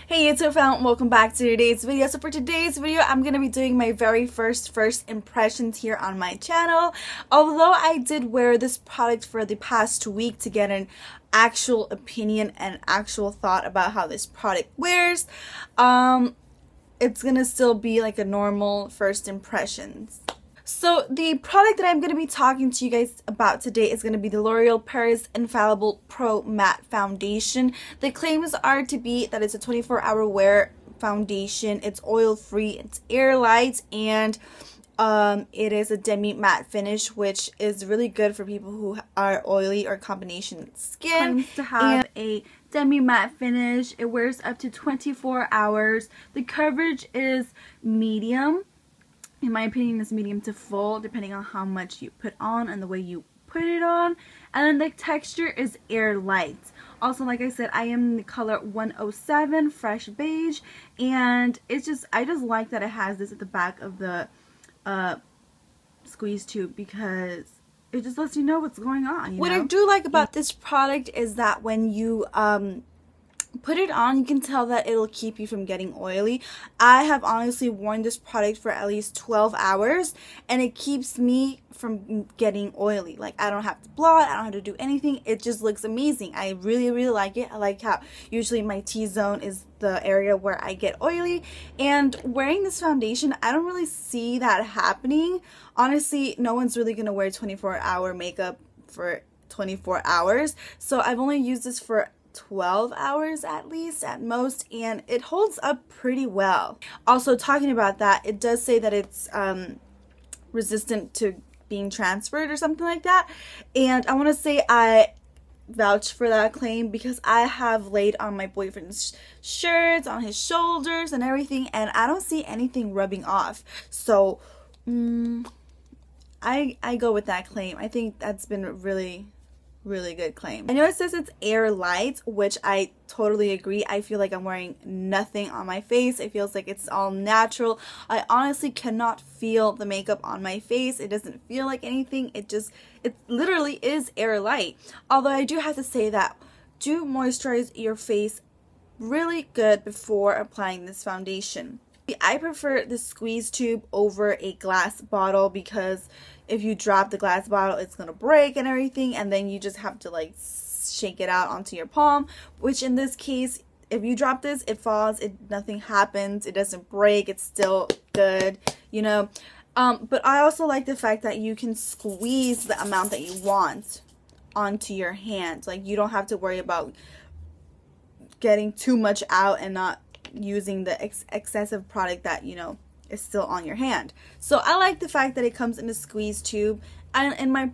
Hey YouTube fam, welcome back to today's video. So for today's video, I'm going to be doing my very first impressions here on my channel. Although I did wear this product for the past week to get an actual opinion and actual thought about how this product wears, it's going to still be like a normal first impressions. So the product that I'm going to be talking to you guys about today is going to be the L'Oreal Paris Infallible Pro Matte Foundation. The claims are to be that it's a 24-hour wear foundation, it's oil-free, it's air light, and it is a demi-matte finish, which is really good for people who are oily or combination skin. Claims to have a demi-matte finish. It wears up to 24 hours. The coverage is medium. In my opinion, it's medium to full, depending on how much you put on and the way you put it on. And then the texture is air light. Also, like I said, I am in the color 107 Fresh Beige, and I just like that it has this at the back of the squeeze tube, because it just lets you know what's going on. What I do like about this product is that when you put it on, you can tell that it'll keep you from getting oily. I have honestly worn this product for at least 12 hours and it keeps me from getting oily. Like, I don't have to blot, I don't have to do anything. It just looks amazing. I really like it. I like how usually my T-zone is the area where I get oily, and wearing this foundation, I don't really see that happening. Honestly, no one's really gonna wear 24-hour makeup for 24 hours. So I've only used this for 12 hours at least at most, and it holds up pretty well. Also, talking about that, it does say that it's resistant to being transferred or something like that, and I want to say I vouch for that claim because I have laid on my boyfriend's shirts, on his shoulders and everything, and I don't see anything rubbing off. So I go with that claim. I think that's been a really good claim. I know it says it's air light, which I totally agree. I feel like I'm wearing nothing on my face. It feels like it's all natural. I honestly cannot feel the makeup on my face. It doesn't feel like anything. It literally is air light. Although I do have to say that do moisturize your face really good before applying this foundation. I prefer the squeeze tube over a glass bottle, because if you drop the glass bottle, it's gonna break and everything, and then you just have to like shake it out onto your palm, which in this case, if you drop this, it falls, nothing happens, it doesn't break, it's still good, you know. But I also like the fact that you can squeeze the amount that you want onto your hand. Like, you don't have to worry about getting too much out and not using the excessive product that, you know, is still on your hand. So I like the fact that it comes in a squeeze tube, and in my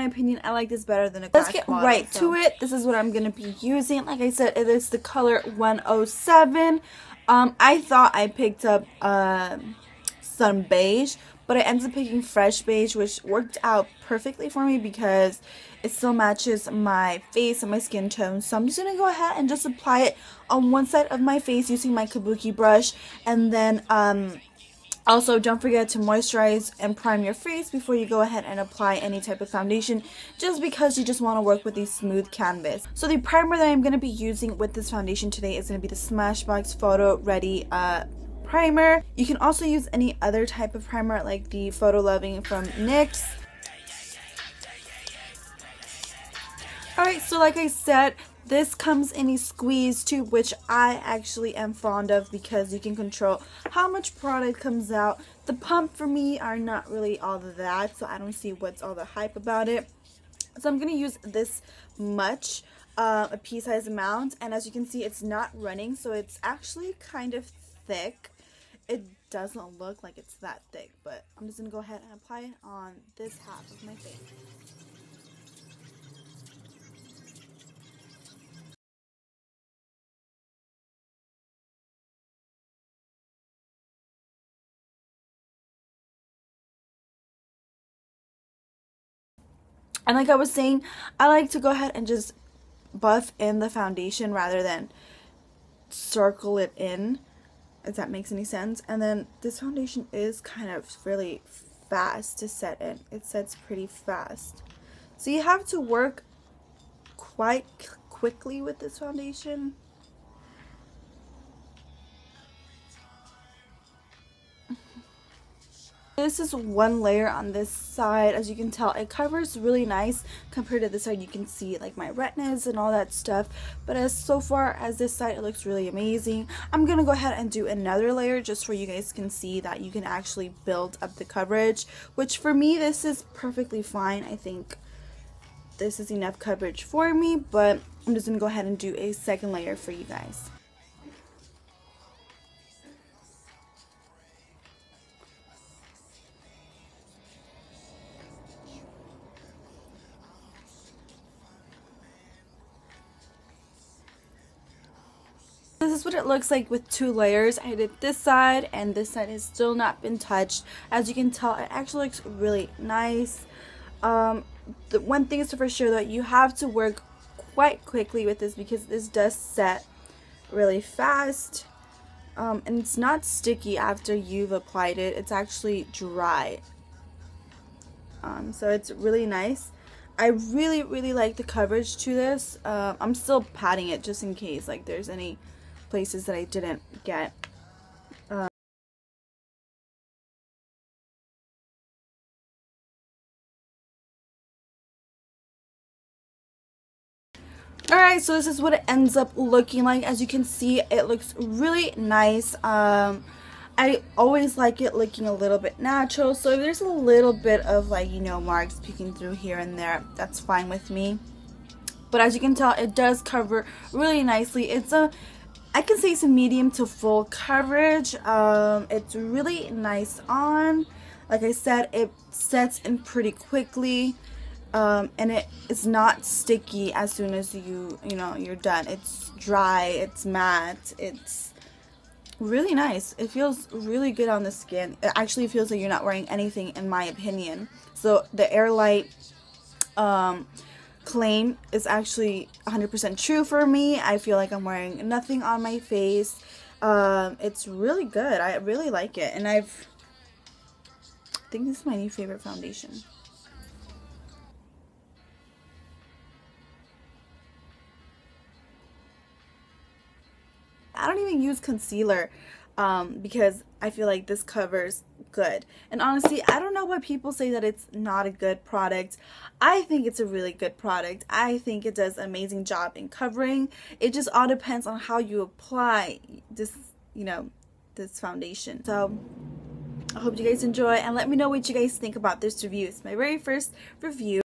opinion, I like this better than a glass bottle. Let's get right to it. This is what I'm gonna be using. Like I said, it is the color 107. I thought I picked up some beige, but I ended up picking Fresh Beige, which worked out perfectly for me because it still matches my face and my skin tone. So I'm just going to go ahead and just apply it on one side of my face using my kabuki brush. And then also don't forget to moisturize and prime your face before you go ahead and apply any type of foundation, just because you just want to work with a smooth canvas. So the primer that I'm going to be using with this foundation today is going to be the Smashbox Photo Ready primer. You can also use any other type of primer like the Photo Loving from NYX. Alright, so like I said, this comes in a squeeze tube, which I actually am fond of because you can control how much product comes out. The pump for me are not really all of that, so I don't see what's all the hype about it. So I'm going to use this much, a pea-sized amount, and as you can see, it's not running, so it's actually kind of thick. It doesn't look like it's that thick, but I'm just going to go ahead and apply it on this half of my face. And like I was saying, I like to go ahead and just buff in the foundation rather than circle it in, if that makes any sense. And then this foundation is kind of really fast to set in. It sets pretty fast. So you have to work quite quickly with this foundation. This is one layer on this side. As you can tell, it covers really nice compared to this side. You can see like my retinas and all that stuff, but as so far as this side, it looks really amazing. I'm gonna go ahead and do another layer just so you guys can see that you can actually build up the coverage, which for me this is perfectly fine. I think this is enough coverage for me, but I'm just gonna go ahead and do a second layer for you guys. This is what it looks like with two layers. I did this side and this side has still not been touched. As you can tell, it actually looks really nice. The one thing is for sure that you have to work quite quickly with this because this does set really fast. And it's not sticky after you've applied it. It's actually dry. So it's really nice. I really like the coverage to this. I'm still patting it just in case like there's any places that I didn't get. Alright, so this is what it ends up looking like. As you can see, it looks really nice. I always like it looking a little bit natural, so if there's a little bit of like, you know, marks peeking through here and there, that's fine with me. But as you can tell, it does cover really nicely. I can say it's a medium to full coverage. It's really nice on. Like I said, it sets in pretty quickly. And it is not sticky as soon as you're done. It's dry, it's matte, it's really nice. It feels really good on the skin. It actually feels like you're not wearing anything in my opinion. So the Airlight claim is actually 100% true for me. I feel like I'm wearing nothing on my face. It's really good. I really like it, and I think this is my new favorite foundation. I don't even use concealer because I feel like this covers good. And honestly, I don't know why people say that it's not a good product. I think it's a really good product. I think it does an amazing job in covering. It just all depends on how you apply this, this foundation. So I hope you guys enjoy, and let me know what you guys think about this review. It's my very first review.